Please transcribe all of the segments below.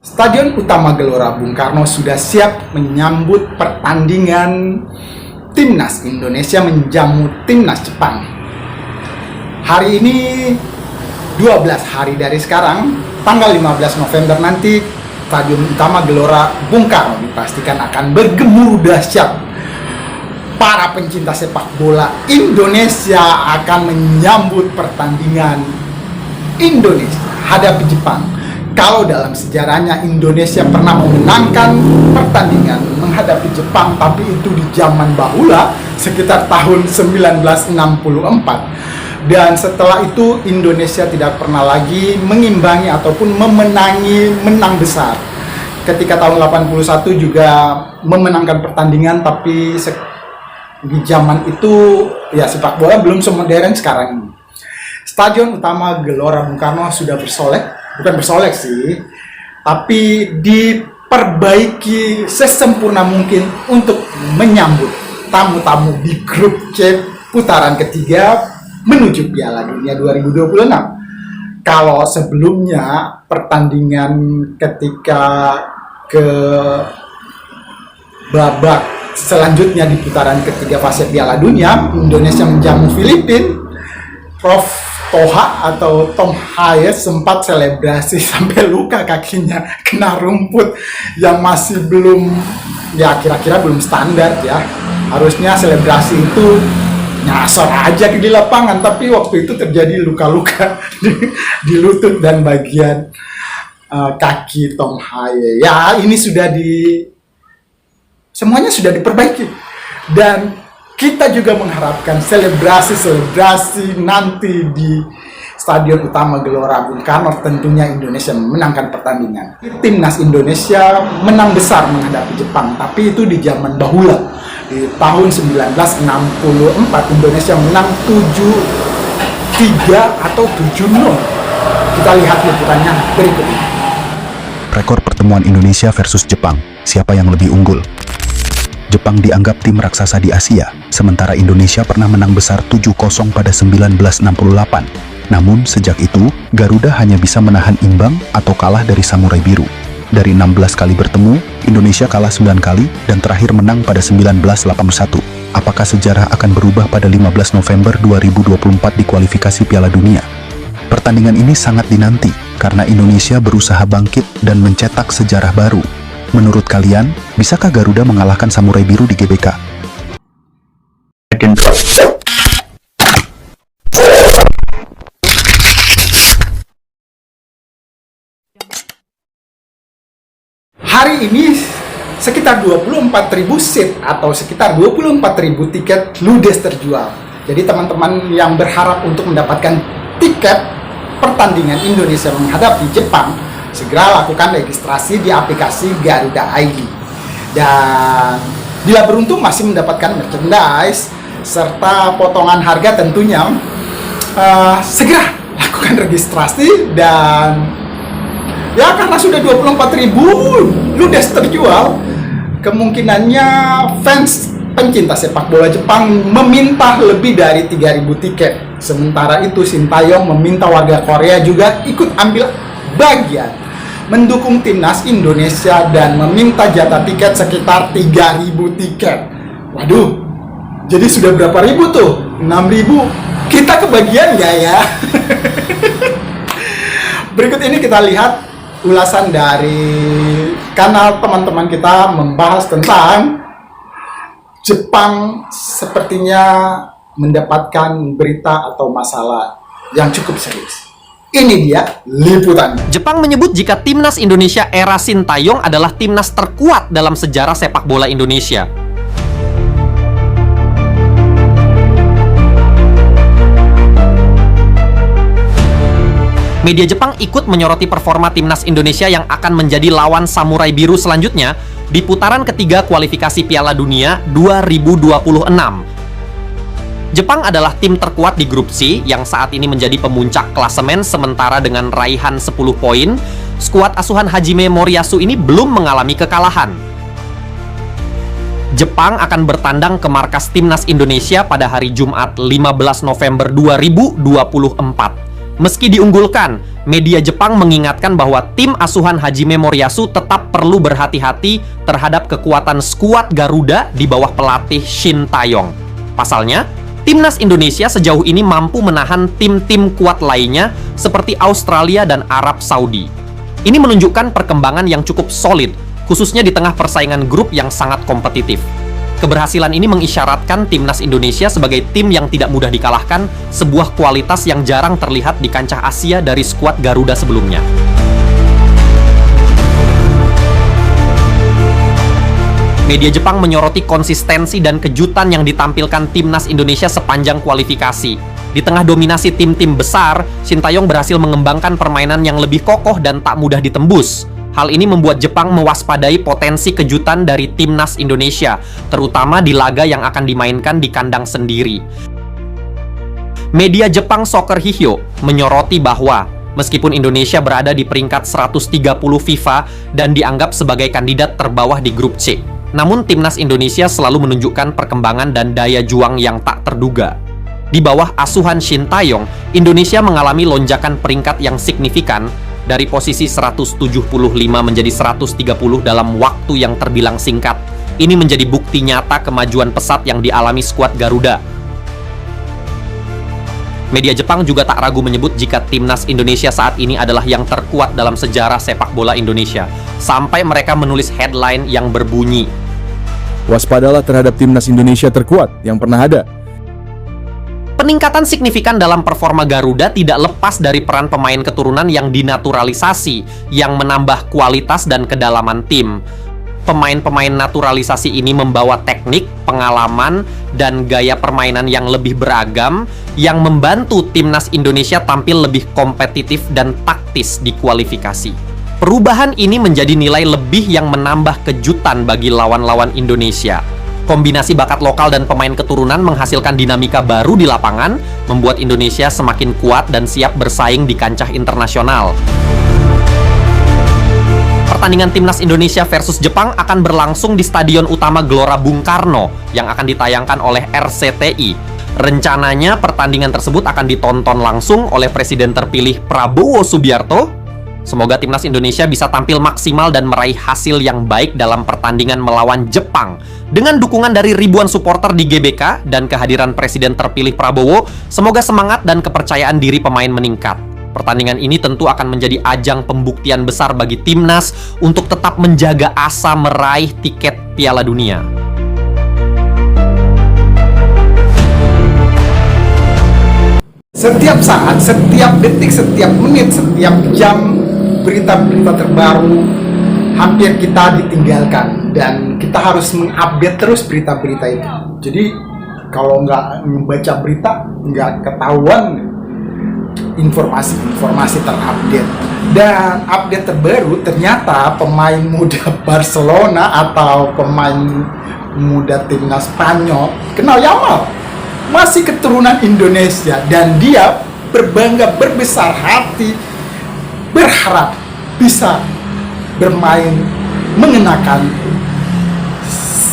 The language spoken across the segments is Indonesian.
Stadion Utama Gelora Bung Karno sudah siap menyambut pertandingan Timnas Indonesia menjamu Timnas Jepang. Hari ini 12 hari dari sekarang, tanggal 15 November nanti, Stadion Utama Gelora Bung Karno dipastikan akan bergemuruh dahsyat. Para pencinta sepak bola Indonesia akan menyambut pertandingan Indonesia hadapi Jepang. Kalau dalam sejarahnya Indonesia pernah memenangkan pertandingan menghadapi Jepang, tapi itu di zaman bahula sekitar tahun 1964. Dan setelah itu Indonesia tidak pernah lagi mengimbangi ataupun menang besar. Ketika tahun 81 juga memenangkan pertandingan, tapi di zaman itu ya sepak bola belum semodern sekarang ini. Stadion Utama Gelora Bung Karno sudah bukan bersolek sih, tapi diperbaiki sesempurna mungkin untuk menyambut tamu-tamu di grup C putaran ketiga menuju Piala Dunia 2026. Kalau sebelumnya pertandingan ketika ke babak selanjutnya di putaran ketiga fase Piala Dunia, Indonesia menjamu Filipina, Prof Toha atau Tom Hayes sempat selebrasi sampai luka kakinya kena rumput yang masih belum, ya kira-kira belum standar ya. Harusnya selebrasi itu nyasar aja di lapangan, tapi waktu itu terjadi luka-luka di lutut dan bagian kaki Tom Hayes. Ya ini semuanya sudah diperbaiki, dan kita juga mengharapkan selebrasi nanti di Stadion Utama Gelora Bung Karno, tentunya Indonesia memenangkan pertandingan. Timnas Indonesia menang besar menghadapi Jepang, tapi itu di zaman bahula. Di tahun 1964 Indonesia menang 7-3 atau 7-0. Kita lihat liputannya berikut ini. Rekor pertemuan Indonesia versus Jepang, siapa yang lebih unggul? Jepang dianggap tim raksasa di Asia, sementara Indonesia pernah menang besar 7-0 pada 1968. Namun, sejak itu, Garuda hanya bisa menahan imbang atau kalah dari Samurai Biru. Dari 16 kali bertemu, Indonesia kalah 9 kali dan terakhir menang pada 1981. Apakah sejarah akan berubah pada 15 November 2024 di kualifikasi Piala Dunia? Pertandingan ini sangat dinanti, karena Indonesia berusaha bangkit dan mencetak sejarah baru. Menurut kalian, bisakah Garuda mengalahkan Samurai Biru di GBK? Hari ini sekitar 24.000 seat atau sekitar 24.000 tiket ludes terjual. Jadi teman-teman yang berharap untuk mendapatkan tiket pertandingan Indonesia menghadapi Jepang, segera lakukan registrasi di aplikasi Garuda ID. Dan bila beruntung masih mendapatkan merchandise serta potongan harga tentunya, segera lakukan registrasi. Dan ya karena sudah 24.000 ludes terjual, kemungkinannya fans pencinta sepak bola Jepang meminta lebih dari 3.000 tiket. Sementara itu Sintayong meminta warga Korea juga ikut ambil bagian mendukung timnas Indonesia dan meminta jatah tiket sekitar 3.000 tiket. Waduh, jadi sudah berapa ribu tuh? 6.000. Kita kebagian nggak ya? Berikut ini kita lihat ulasan dari kanal teman-teman kita membahas tentang Jepang sepertinya mendapatkan berita atau masalah yang cukup serius. Ini dia liputannya. Jepang menyebut jika timnas Indonesia era Sintayong adalah timnas terkuat dalam sejarah sepak bola Indonesia. Media Jepang ikut menyoroti performa timnas Indonesia yang akan menjadi lawan Samurai Biru selanjutnya di putaran ketiga kualifikasi Piala Dunia 2026. Jepang adalah tim terkuat di grup C yang saat ini menjadi pemuncak klasemen, sementara dengan raihan 10 poin, skuad asuhan Hajime Moriyasu ini belum mengalami kekalahan. Jepang akan bertandang ke markas timnas Indonesia pada hari Jumat 15 November 2024. Meski diunggulkan, media Jepang mengingatkan bahwa tim asuhan Hajime Moriyasu tetap perlu berhati-hati terhadap kekuatan skuad Garuda di bawah pelatih Shin Taeyong. Pasalnya, timnas Indonesia sejauh ini mampu menahan tim-tim kuat lainnya seperti Australia dan Arab Saudi. Ini menunjukkan perkembangan yang cukup solid, khususnya di tengah persaingan grup yang sangat kompetitif. Keberhasilan ini mengisyaratkan timnas Indonesia sebagai tim yang tidak mudah dikalahkan, sebuah kualitas yang jarang terlihat di kancah Asia dari skuad Garuda sebelumnya. Media Jepang menyoroti konsistensi dan kejutan yang ditampilkan timnas Indonesia sepanjang kualifikasi. Di tengah dominasi tim-tim besar, Shin Taeyong berhasil mengembangkan permainan yang lebih kokoh dan tak mudah ditembus. Hal ini membuat Jepang mewaspadai potensi kejutan dari timnas Indonesia, terutama di laga yang akan dimainkan di kandang sendiri. Media Jepang Soccer Hihyo menyoroti bahwa meskipun Indonesia berada di peringkat 130 FIFA dan dianggap sebagai kandidat terbawah di grup C, namun timnas Indonesia selalu menunjukkan perkembangan dan daya juang yang tak terduga. Di bawah asuhan Shin Taeyong, Indonesia mengalami lonjakan peringkat yang signifikan dari posisi 175 menjadi 130 dalam waktu yang terbilang singkat. Ini menjadi bukti nyata kemajuan pesat yang dialami skuad Garuda. Media Jepang juga tak ragu menyebut jika timnas Indonesia saat ini adalah yang terkuat dalam sejarah sepak bola Indonesia, sampai mereka menulis headline yang berbunyi, "Waspadalah terhadap timnas Indonesia terkuat yang pernah ada." Peningkatan signifikan dalam performa Garuda tidak lepas dari peran pemain keturunan yang dinaturalisasi, yang menambah kualitas dan kedalaman tim. Pemain-pemain naturalisasi ini membawa teknik, pengalaman, dan gaya permainan yang lebih beragam, yang membantu timnas Indonesia tampil lebih kompetitif dan taktis di kualifikasi. Perubahan ini menjadi nilai lebih yang menambah kejutan bagi lawan-lawan Indonesia. Kombinasi bakat lokal dan pemain keturunan menghasilkan dinamika baru di lapangan, membuat Indonesia semakin kuat dan siap bersaing di kancah internasional. Pertandingan timnas Indonesia versus Jepang akan berlangsung di Stadion Utama Gelora Bung Karno yang akan ditayangkan oleh RCTI. Rencananya pertandingan tersebut akan ditonton langsung oleh Presiden terpilih Prabowo Subianto. Semoga timnas Indonesia bisa tampil maksimal dan meraih hasil yang baik dalam pertandingan melawan Jepang. Dengan dukungan dari ribuan supporter di GBK dan kehadiran Presiden terpilih Prabowo, semoga semangat dan kepercayaan diri pemain meningkat. Pertandingan ini tentu akan menjadi ajang pembuktian besar bagi timnas untuk tetap menjaga asa meraih tiket Piala Dunia. Setiap saat, setiap detik, setiap menit, setiap jam, berita-berita terbaru hampir kita ditinggalkan, dan kita harus mengupdate terus berita-berita itu. Jadi kalau nggak membaca berita, nggak ketahuan informasi-informasi terupdate. Dan update terbaru, ternyata pemain muda Barcelona atau pemain muda timnas Spanyol, kenal Yamal, masih keturunan Indonesia, dan dia berbangga, berbesar hati, berharap bisa bermain mengenakan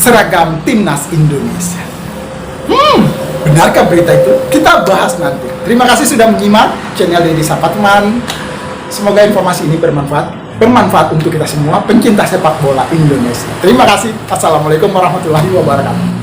seragam timnas Indonesia. Benarkah berita itu? Kita bahas nanti. Terima kasih sudah menyimak channel Deddy Sapatman. Semoga informasi ini bermanfaat untuk kita semua pencinta sepak bola Indonesia. Terima kasih. Assalamualaikum warahmatullahi wabarakatuh.